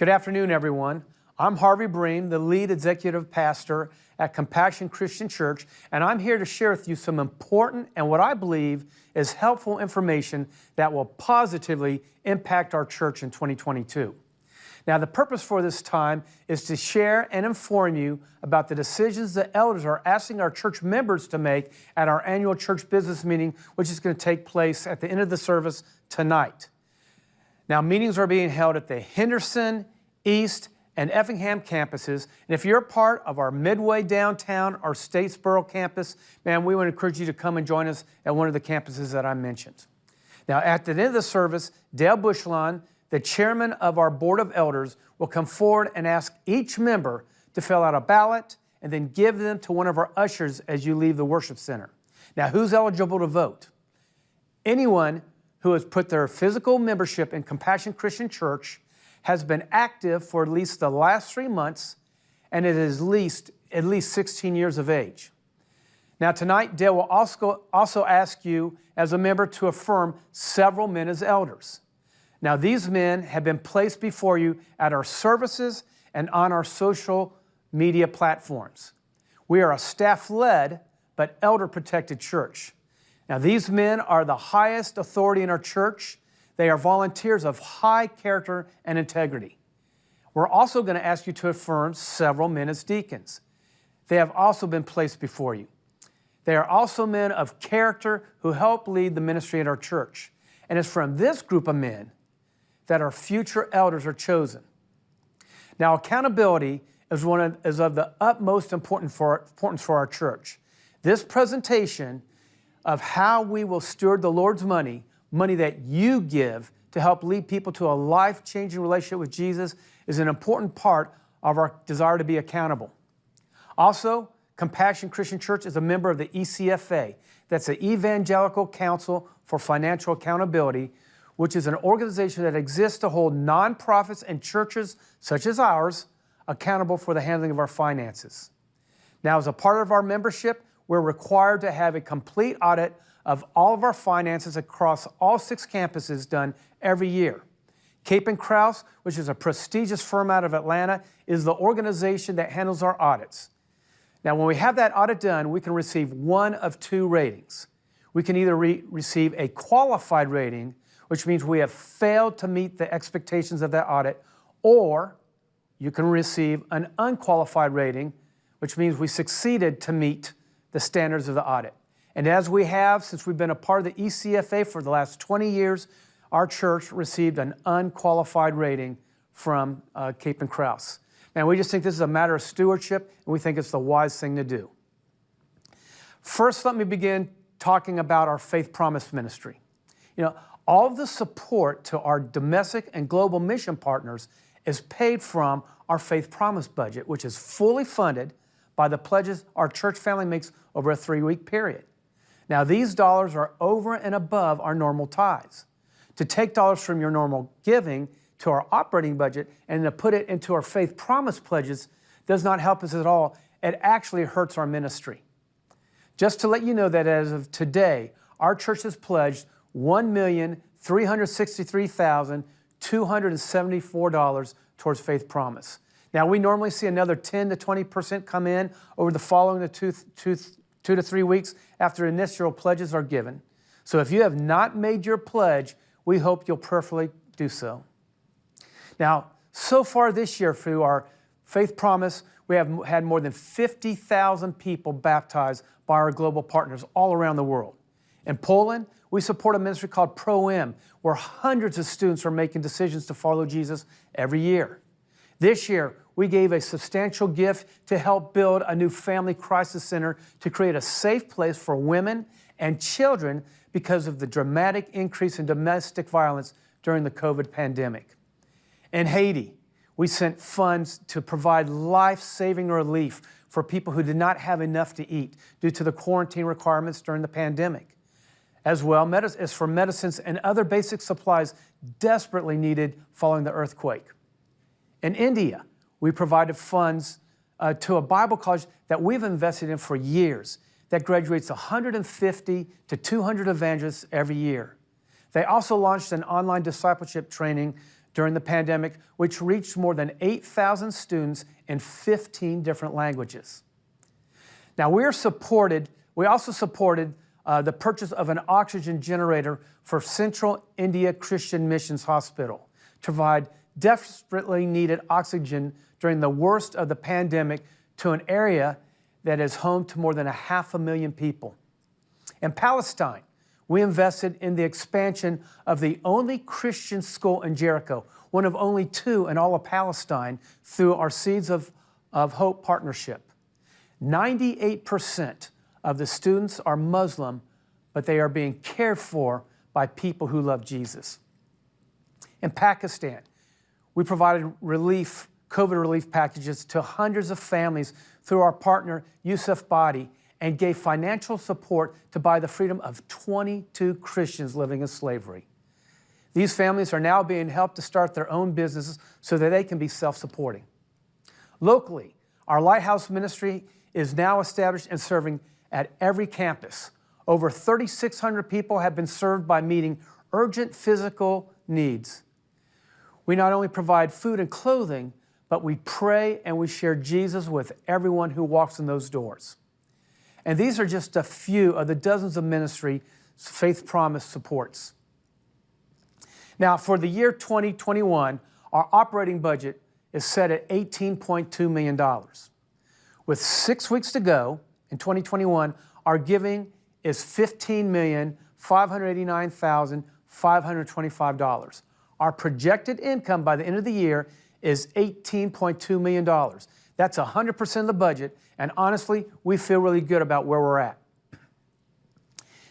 Good afternoon, everyone. I'm Harvey Bream, the lead executive pastor at Compassion Christian Church, and I'm here to share with you some important and what I believe is helpful information that will positively impact our church in 2022. Now, the purpose for this time is to share and inform you about the decisions the elders are asking our church members to make at our annual church business meeting, which is going to take place at the end of the service tonight. Now, meetings are being held at the Henderson, East, and Effingham campuses. And if you're a part of our Midway downtown or Statesboro campus, man, we want to encourage you to come and join us at one of the campuses that I mentioned. Now, at the end of the service, Dale Bushlawn, the chairman of our board of elders, will come forward and ask each member to fill out a ballot and then give them to one of our ushers as you leave the worship center. Now, who's eligible to vote? Anyone who has put their physical membership in Compassion Christian Church, has been active for at least the last 3 months, and it is at least 16 years of age. Now tonight, Dale will also ask you as a member to affirm several men as elders. Now these men have been placed before you at our services and on our social media platforms. We are a staff-led but elder-protected church. Now these men are the highest authority in our church. They are volunteers of high character and integrity. We're also going to ask you to affirm several men as deacons. They have also been placed before you. They are also men of character who help lead the ministry at our church. And it's from this group of men that our future elders are chosen. Now, accountability is of the utmost importance for our church. This presentation of how we will steward the Lord's money that you give to help lead people to a life-changing relationship with Jesus, is an important part of our desire to be accountable. Also, Compassion Christian Church is a member of the ECFA. That's the Evangelical Council for Financial Accountability, which is an organization that exists to hold nonprofits and churches such as ours accountable for the handling of our finances. Now, as a part of our membership, we're required to have a complete audit of all of our finances across all 6 campuses done every year. Cape & Krause, which is a prestigious firm out of Atlanta, is the organization that handles our audits. Now, when we have that audit done, we can receive one of 2 ratings. We can either receive a qualified rating, which means we have failed to meet the expectations of that audit, or you can receive an unqualified rating, which means we succeeded to meet the standards of the audit. And as we have, since we've been a part of the ECFA for the last 20 years, our church received an unqualified rating from Cape & Krause. And we just think this is a matter of stewardship, and we think it's the wise thing to do. First, let me begin talking about our Faith Promise ministry. You know, all of the support to our domestic and global mission partners is paid from our Faith Promise budget, which is fully funded by the pledges our church family makes over a 3-week period. Now, these dollars are over and above our normal tithes. To take dollars from your normal giving to our operating budget and to put it into our Faith Promise pledges does not help us at all. It actually hurts our ministry. Just to let you know that as of today, our church has pledged $1,363,274 towards Faith Promise. Now, we normally see another 10 to 20% come in over the following 2 to 3 weeks after initial pledges are given. So if you have not made your pledge, we hope you'll prayerfully do so. Now, so far this year through our Faith Promise, we have had more than 50,000 people baptized by our global partners all around the world. In Poland, we support a ministry called Pro-M, where hundreds of students are making decisions to follow Jesus every year. This year, we gave a substantial gift to help build a new family crisis center to create a safe place for women and children because of the dramatic increase in domestic violence during the COVID pandemic. In Haiti, we sent funds to provide life-saving relief for people who did not have enough to eat due to the quarantine requirements during the pandemic. As well as for medicines and other basic supplies desperately needed following the earthquake. In India, we provided funds to a Bible college that we've invested in for years that graduates 150 to 200 evangelists every year. They also launched an online discipleship training during the pandemic, which reached more than 8,000 students in 15 different languages. Now, we also supported the purchase of an oxygen generator for Central India Christian Missions Hospital to provide desperately needed oxygen during the worst of the pandemic to an area that is home to more than 500,000 people. In Palestine, we invested in the expansion of the only Christian school in Jericho, one of only 2 in all of Palestine, through our Seeds of Hope partnership. 98% of the students are Muslim, but they are being cared for by people who love Jesus. In Pakistan, we provided COVID relief packages to hundreds of families through our partner, Yusuf Badi, and gave financial support to buy the freedom of 22 Christians living in slavery. These families are now being helped to start their own businesses so that they can be self-supporting. Locally, our Lighthouse Ministry is now established and serving at every campus. Over 3,600 people have been served by meeting urgent physical needs. We not only provide food and clothing, but we pray and we share Jesus with everyone who walks in those doors. And these are just a few of the dozens of ministry Faith Promise supports. Now, for the year 2021, our operating budget is set at $18.2 million. With 6 weeks to go in 2021, our giving is $15,589,525. Our projected income by the end of the year is $18.2 million. That's 100% of the budget, and honestly, we feel really good about where we're at.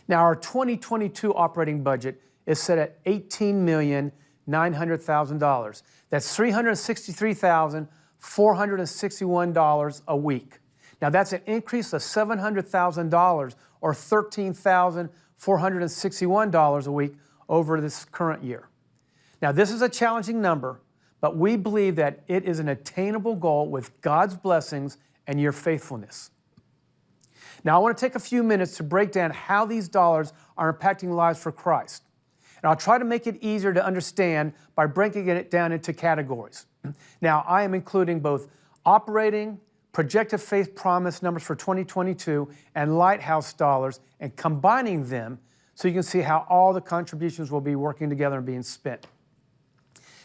Now, our 2022 operating budget is set at $18,900,000. That's $363,461 a week. Now, that's an increase of $700,000 or $13,461 a week over this current year. Now, this is a challenging number, but we believe that it is an attainable goal with God's blessings and your faithfulness. Now, I want to take a few minutes to break down how these dollars are impacting lives for Christ. And I'll try to make it easier to understand by breaking it down into categories. Now, I am including both operating, projected faith promise numbers for 2022, and Lighthouse dollars, and combining them so you can see how all the contributions will be working together and being spent.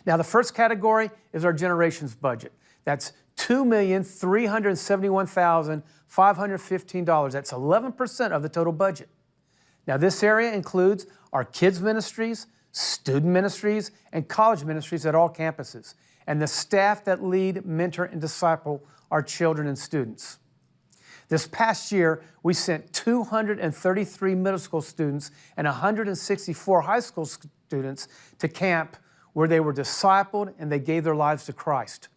Now, the first category is our generations budget. That's $2,371,515. That's 11% of the total budget. Now, this area includes our kids ministries, student ministries, and college ministries at all campuses, and the staff that lead, mentor, and disciple our children and students. This past year, we sent 233 middle school students and 164 high school students to camp where they were discipled and they gave their lives to Christ.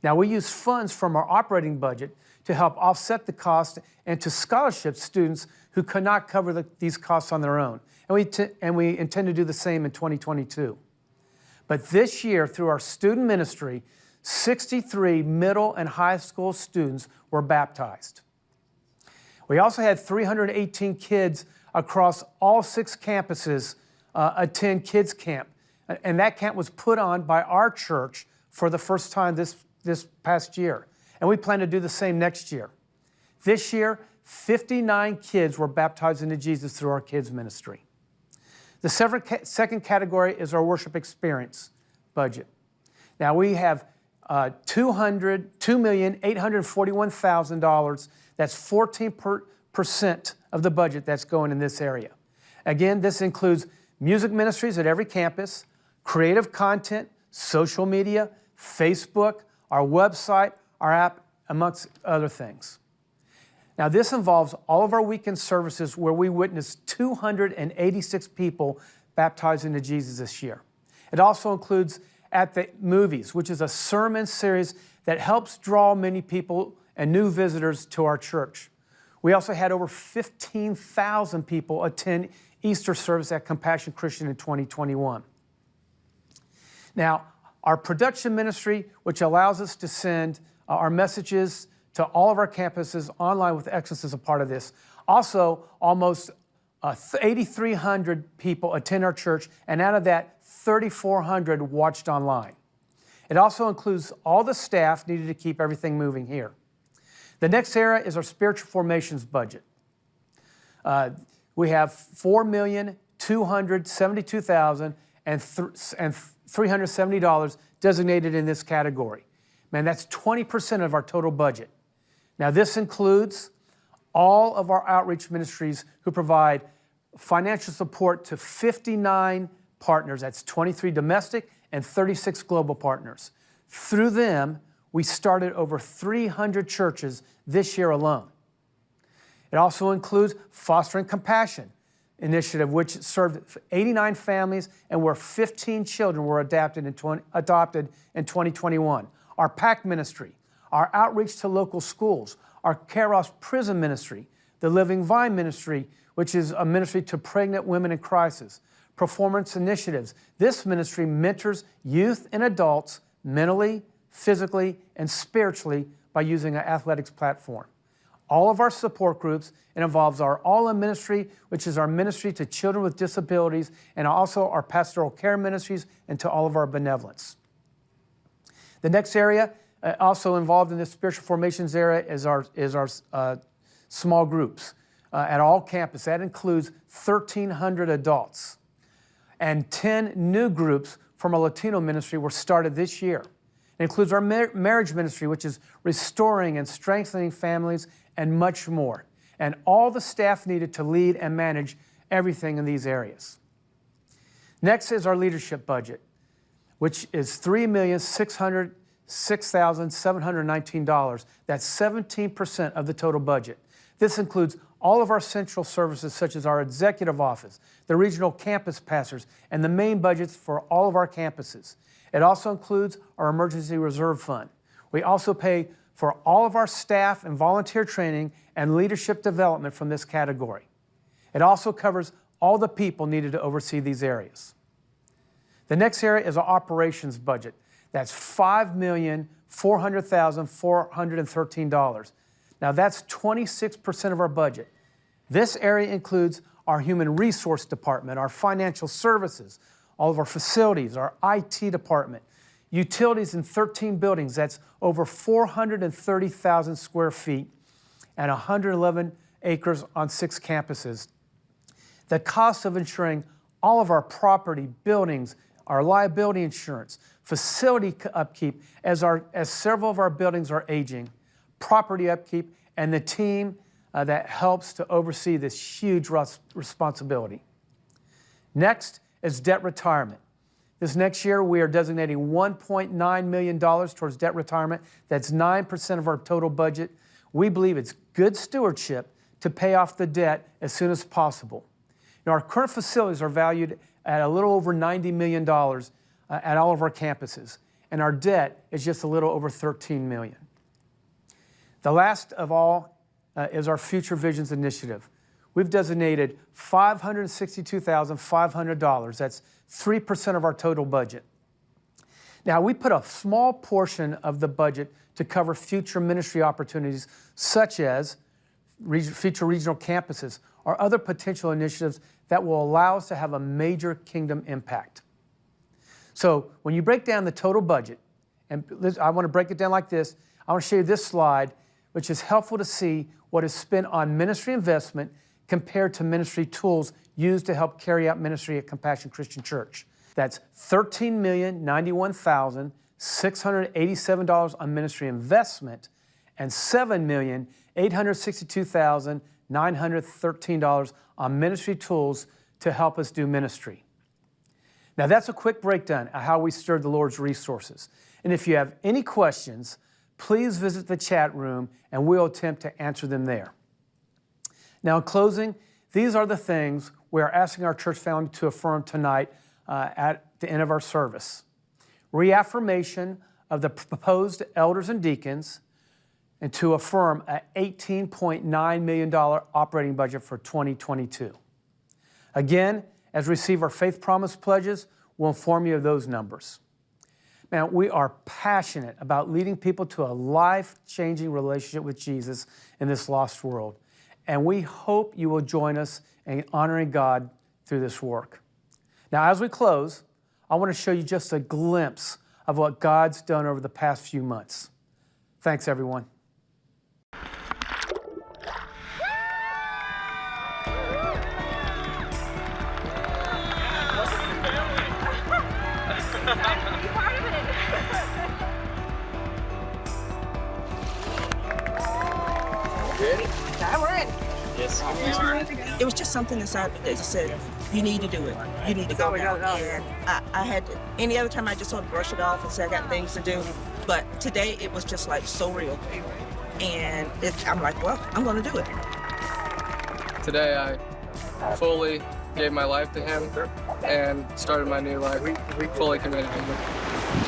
Now, we use funds from our operating budget to help offset the cost and to scholarship students who could not cover these costs on their own. And we intend to do the same in 2022. But this year, through our student ministry, 63 middle and high school students were baptized. We also had 318 kids across all 6 campuses attend kids camp. And that camp was put on by our church for the first time this past year. And we plan to do the same next year. This year, 59 kids were baptized into Jesus through our kids ministry. The second category is our worship experience budget. Now, we have $2,841,000. That's 14% of the budget that's going in this area. Again, this includes music ministries at every campus, creative content, social media, Facebook, our website, our app, amongst other things. Now, this involves all of our weekend services where we witnessed 286 people baptized into Jesus this year. It also includes At the Movies, which is a sermon series that helps draw many people and new visitors to our church. We also had over 15,000 people attend Easter service at Compassion Christian in 2021. Now, our production ministry, which allows us to send our messages to all of our campuses online with excellence, is a part of this. Also, almost 8,300 people attend our church, and out of that, 3,400 watched online. It also includes all the staff needed to keep everything moving here. The next area is our spiritual formations budget. We have $4,272,370 designated in this category. Man, that's 20% of our total budget. Now, this includes all of our outreach ministries who provide financial support to 59 partners. That's 23 domestic and 36 global partners. Through them, we started over 300 churches this year alone. It also includes Fostering Compassion initiative, which served 89 families and where 15 children were adopted in 2021. Our PAC ministry, our outreach to local schools, our Kairos prison ministry, the Living Vine ministry, which is a ministry to pregnant women in crisis, performance initiatives. This ministry mentors youth and adults mentally, physically, and spiritually by using an athletics platform. All of our support groups, it involves our All-In ministry, which is our ministry to children with disabilities, and also our pastoral care ministries and to all of our benevolence. The next area, also involved in this spiritual formations area, is our small groups at all campuses. That includes 1,300 adults. And 10 new groups from a Latino ministry were started this year. It includes our marriage ministry, which is restoring and strengthening families, and much more. And all the staff needed to lead and manage everything in these areas. Next is our leadership budget, which is $3,606,719. That's 17% of the total budget. This includes all of our central services, such as our executive office, the regional campus pastors, and the main budgets for all of our campuses. It also includes our emergency reserve fund. We also pay for all of our staff and volunteer training and leadership development from this category. It also covers all the people needed to oversee these areas. The next area is our operations budget. That's $5,400,413. Now that's 26% of our budget. This area includes our human resource department, our financial services, all of our facilities, our IT department, utilities in 13 buildings. That's over 430,000 square feet and 111 acres on 6 campuses. The cost of ensuring all of our property, buildings, our liability insurance, facility upkeep, as several of our buildings are aging, property upkeep, and the team that helps to oversee this huge responsibility. Next is debt retirement. This next year, we are designating $1.9 million towards debt retirement. That's 9% of our total budget. We believe it's good stewardship to pay off the debt as soon as possible. Now, our current facilities are valued at a little over $90 million at all of our campuses, and our debt is just a little over $13 million. The last of all is our Future Visions Initiative. We've designated $562,500. That's 3% of our total budget. Now, we put a small portion of the budget to cover future ministry opportunities, such as future regional campuses or other potential initiatives that will allow us to have a major kingdom impact. So when you break down the total budget, and I want to break it down like this, I want to show you this slide, which is helpful to see what is spent on ministry investment compared to ministry tools used to help carry out ministry at Compassion Christian Church. That's $13,091,687 on ministry investment and $7,862,913 on ministry tools to help us do ministry. Now that's a quick breakdown of how we stirred the Lord's resources. And if you have any questions, please visit the chat room and we'll attempt to answer them there. Now in closing, these are the things we are asking our church family to affirm tonight at the end of our service. Reaffirmation of the proposed elders and deacons, and to affirm an $18.9 million operating budget for 2022. Again, as we receive our faith promise pledges, we'll inform you of those numbers. Man, we are passionate about leading people to a life-changing relationship with Jesus in this lost world. And we hope you will join us and honoring God through this work. Now, as we close, I want to show you just a glimpse of what God's done over the past few months. Thanks, everyone. Ready? I'm ready. Yes. It was just something inside me that just said, you need to do it. You need to go now. And I had to, any other time I just sort of brush it off and say I got things to do. But today it was just like so real. And I'm like, well, I'm going to do it. Today I fully gave my life to him and started my new life, fully committed to him.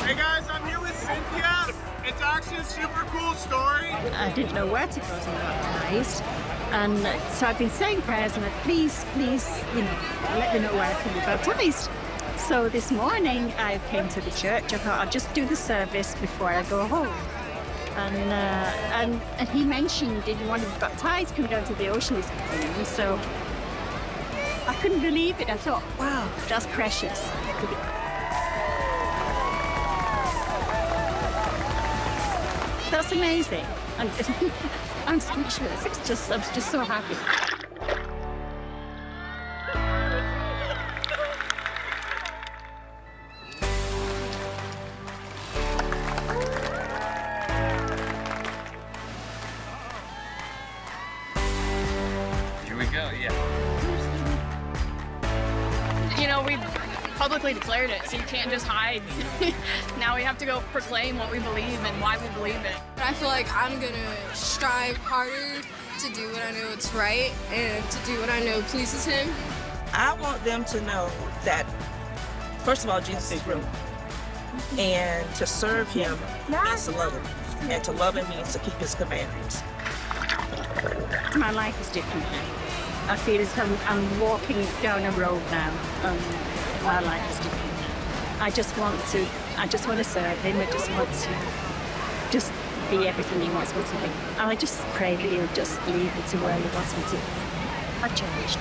Hey guys, I'm here with Cynthia. It's actually a super cool story. I didn't know where to go to be baptized. And so I've been saying prayers and like, please, let me know where I can be baptized. So this morning I came to the church. I thought I'd just do the service before I go home. And he mentioned, did you want to be baptized? Come down to the ocean this afternoon. So I couldn't believe it. I thought, wow, that's precious. That's amazing. And I'm speechless. I'm just so happy. Here we go, yeah. You know, we publicly declared it, so you can't just hide. Now we have to go proclaim what we believe and why we believe it. I feel like I'm gonna strive harder to do what I know is right and to do what I know pleases him. I want them to know that, first of all, Jesus is real. And to serve him means to love him. And to love him means to keep his commandments. My life is different now. I feel as though I'm walking down a road now. My life is different. I just want to serve him. I just want to just be everything he wants me to be. And I just pray that he'll just lead me to where he wants me to be. I've changed.